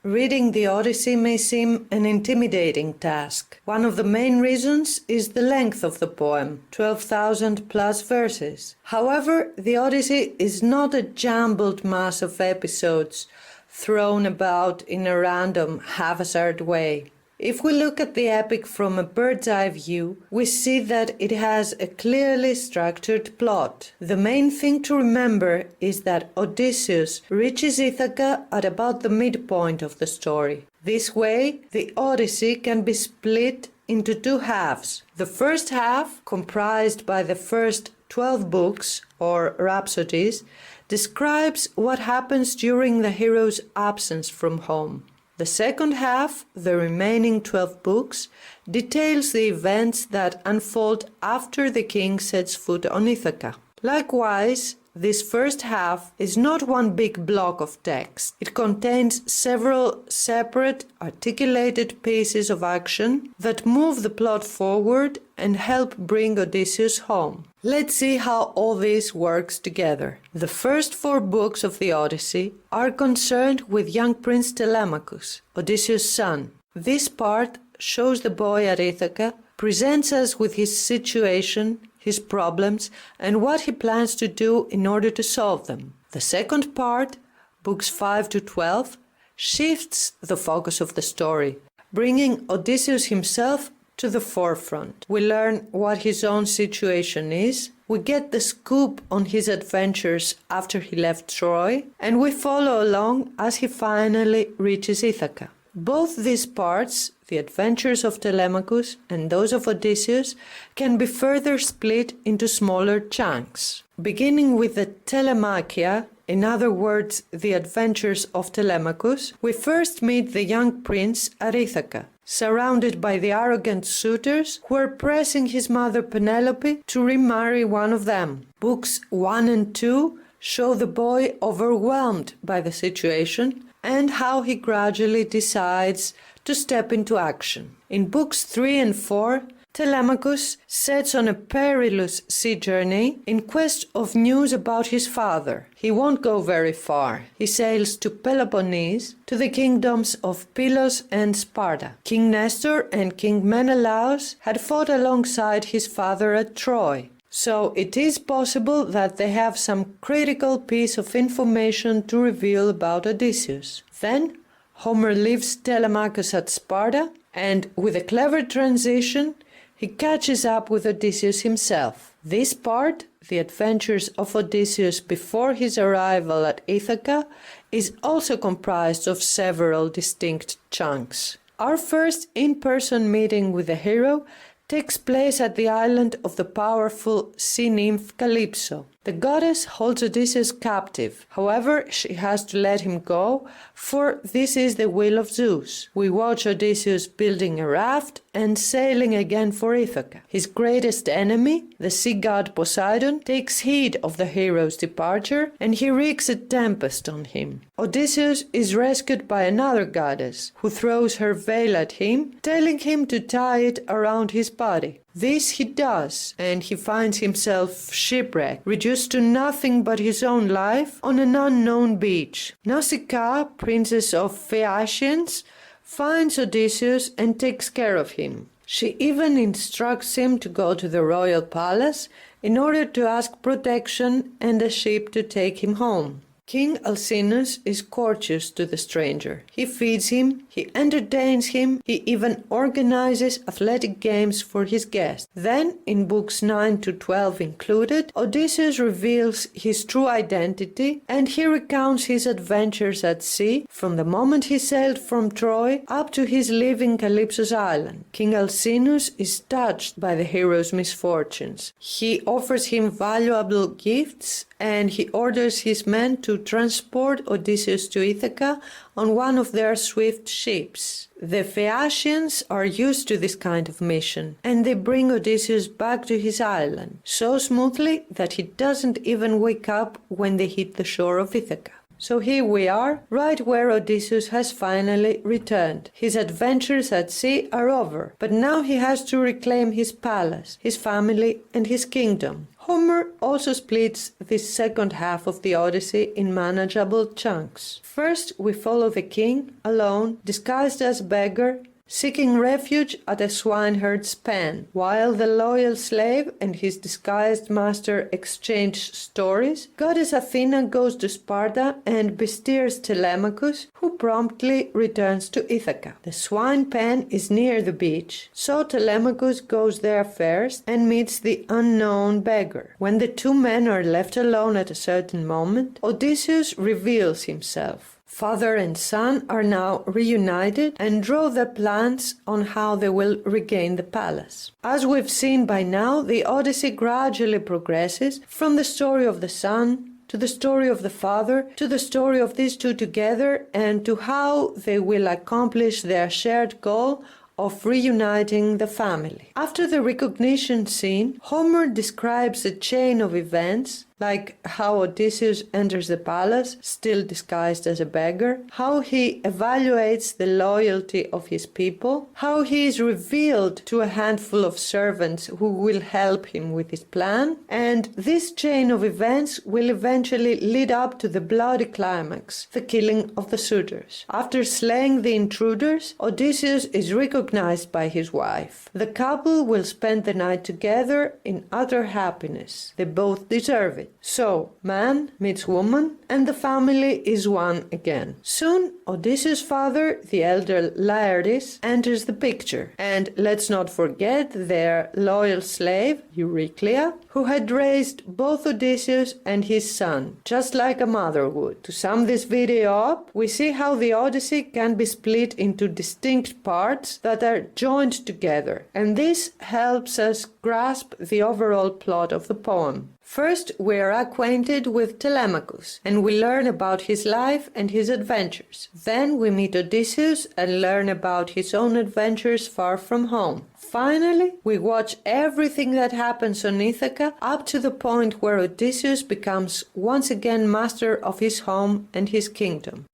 Reading the Odyssey may seem an intimidating task. One of the main reasons is the length of the poem, 12,000 plus verses. However, the Odyssey is not a jumbled mass of episodes thrown about in a random, haphazard way. If we look at the epic from a bird's-eye view, we see that it has a clearly structured plot. The main thing to remember is that Odysseus reaches Ithaca at about the midpoint of the story. This way, the Odyssey can be split into two halves. The first half, comprised by the first 12 books, or rhapsodies, describes what happens during the hero's absence from home. The second half, the remaining 12 books, details the events that unfold after the king sets foot on Ithaca. Likewise, this first half is not one big block of text. It contains several separate, articulated pieces of action that move the plot forward and help bring Odysseus home. Let's see how all this works together. The first 4 books of the Odyssey are concerned with young Prince Telemachus, Odysseus' son. This part shows the boy at Ithaca, presents us with his situation, his problems, and what he plans to do in order to solve them. The second part, books 5 to 12, shifts the focus of the story, bringing Odysseus himself to the forefront. We learn what his own situation is, we get the scoop on his adventures after he left Troy, and we follow along as he finally reaches Ithaca. Both these parts, the adventures of Telemachus and those of Odysseus, can be further split into smaller chunks. Beginning with the Telemachia, in other words, the adventures of Telemachus, we first meet the young prince at Ithaca, surrounded by the arrogant suitors who are pressing his mother Penelope to remarry one of them. Books 1 and 2 show the boy overwhelmed by the situation and how he gradually decides to step into action. In books 3 and 4, Telemachus sets on a perilous sea journey in quest of news about his father. He won't go very far. He sails to Peloponnese, to the kingdoms of Pylos and Sparta. King Nestor and King Menelaus had fought alongside his father at Troy. So it is possible that they have some critical piece of information to reveal about Odysseus. Then Homer leaves Telemachus at Sparta, and with a clever transition, he catches up with Odysseus himself. This part, the adventures of Odysseus before his arrival at Ithaca, is also comprised of several distinct chunks. Our first in-person meeting with the hero takes place at the island of the powerful sea nymph Calypso. The goddess holds Odysseus captive. However, she has to let him go, for this is the will of Zeus. We watch Odysseus building a raft and sailing again for Ithaca. His greatest enemy, the sea god Poseidon, takes heed of the hero's departure and he wreaks a tempest on him. Odysseus is rescued by another goddess, who throws her veil at him, telling him to tie it around his body. This he does, and he finds himself shipwrecked, reduced to nothing but his own life on an unknown beach. Nausicaa, princess of Phaeacians, finds Odysseus and takes care of him. She even instructs him to go to the royal palace in order to ask protection and a ship to take him home. King Alcinous is courteous to the stranger. He feeds him, he entertains him, he even organizes athletic games for his guests. Then, in books 9 to 12 included, Odysseus reveals his true identity and he recounts his adventures at sea from the moment he sailed from Troy up to his leaving Calypso's island. King Alcinous is touched by the hero's misfortunes. He offers him valuable gifts and he orders his men to transport Odysseus to Ithaca on one of their swift ships. The Phaeacians are used to this kind of mission, and they bring Odysseus back to his island so smoothly that he doesn't even wake up when they hit the shore of Ithaca. So here we are, right where Odysseus has finally returned. His adventures at sea are over, but now he has to reclaim his palace, his family, and his kingdom. Homer also splits this second half of the Odyssey in manageable chunks. First, we follow the king, alone, disguised as beggar, seeking refuge at a swineherd's pen. While the loyal slave and his disguised master exchange stories, goddess Athena goes to Sparta and besteers Telemachus, who promptly returns to Ithaca. The swine pen is near the beach, so Telemachus goes there first and meets the unknown beggar. When the two men are left alone at a certain moment, Odysseus reveals himself. Father and son are now reunited and draw their plans on how they will regain the palace. As we've seen by now, the Odyssey gradually progresses from the story of the son to the story of the father, to the story of these two together, and to how they will accomplish their shared goal of reuniting the family. After the recognition scene, Homer describes a chain of events, like how Odysseus enters the palace, still disguised as a beggar, how he evaluates the loyalty of his people, how he is revealed to a handful of servants who will help him with his plan, and this chain of events will eventually lead up to the bloody climax, the killing of the suitors. After slaying the intruders, Odysseus is recognized by his wife. The couple will spend the night together in utter happiness. They both deserve it. So, man meets woman, and the family is one again. Soon, Odysseus' father, the elder Laertes, enters the picture. And let's not forget their loyal slave, Euryclea, who had raised both Odysseus and his son, just like a mother would. To sum this video up, we see how the Odyssey can be split into distinct parts that are joined together, and this helps us grasp the overall plot of the poem. First, we are acquainted with Telemachus, and we learn about his life and his adventures. Then we meet Odysseus and learn about his own adventures far from home. Finally, we watch everything that happens on Ithaca up to the point where Odysseus becomes once again master of his home and his kingdom.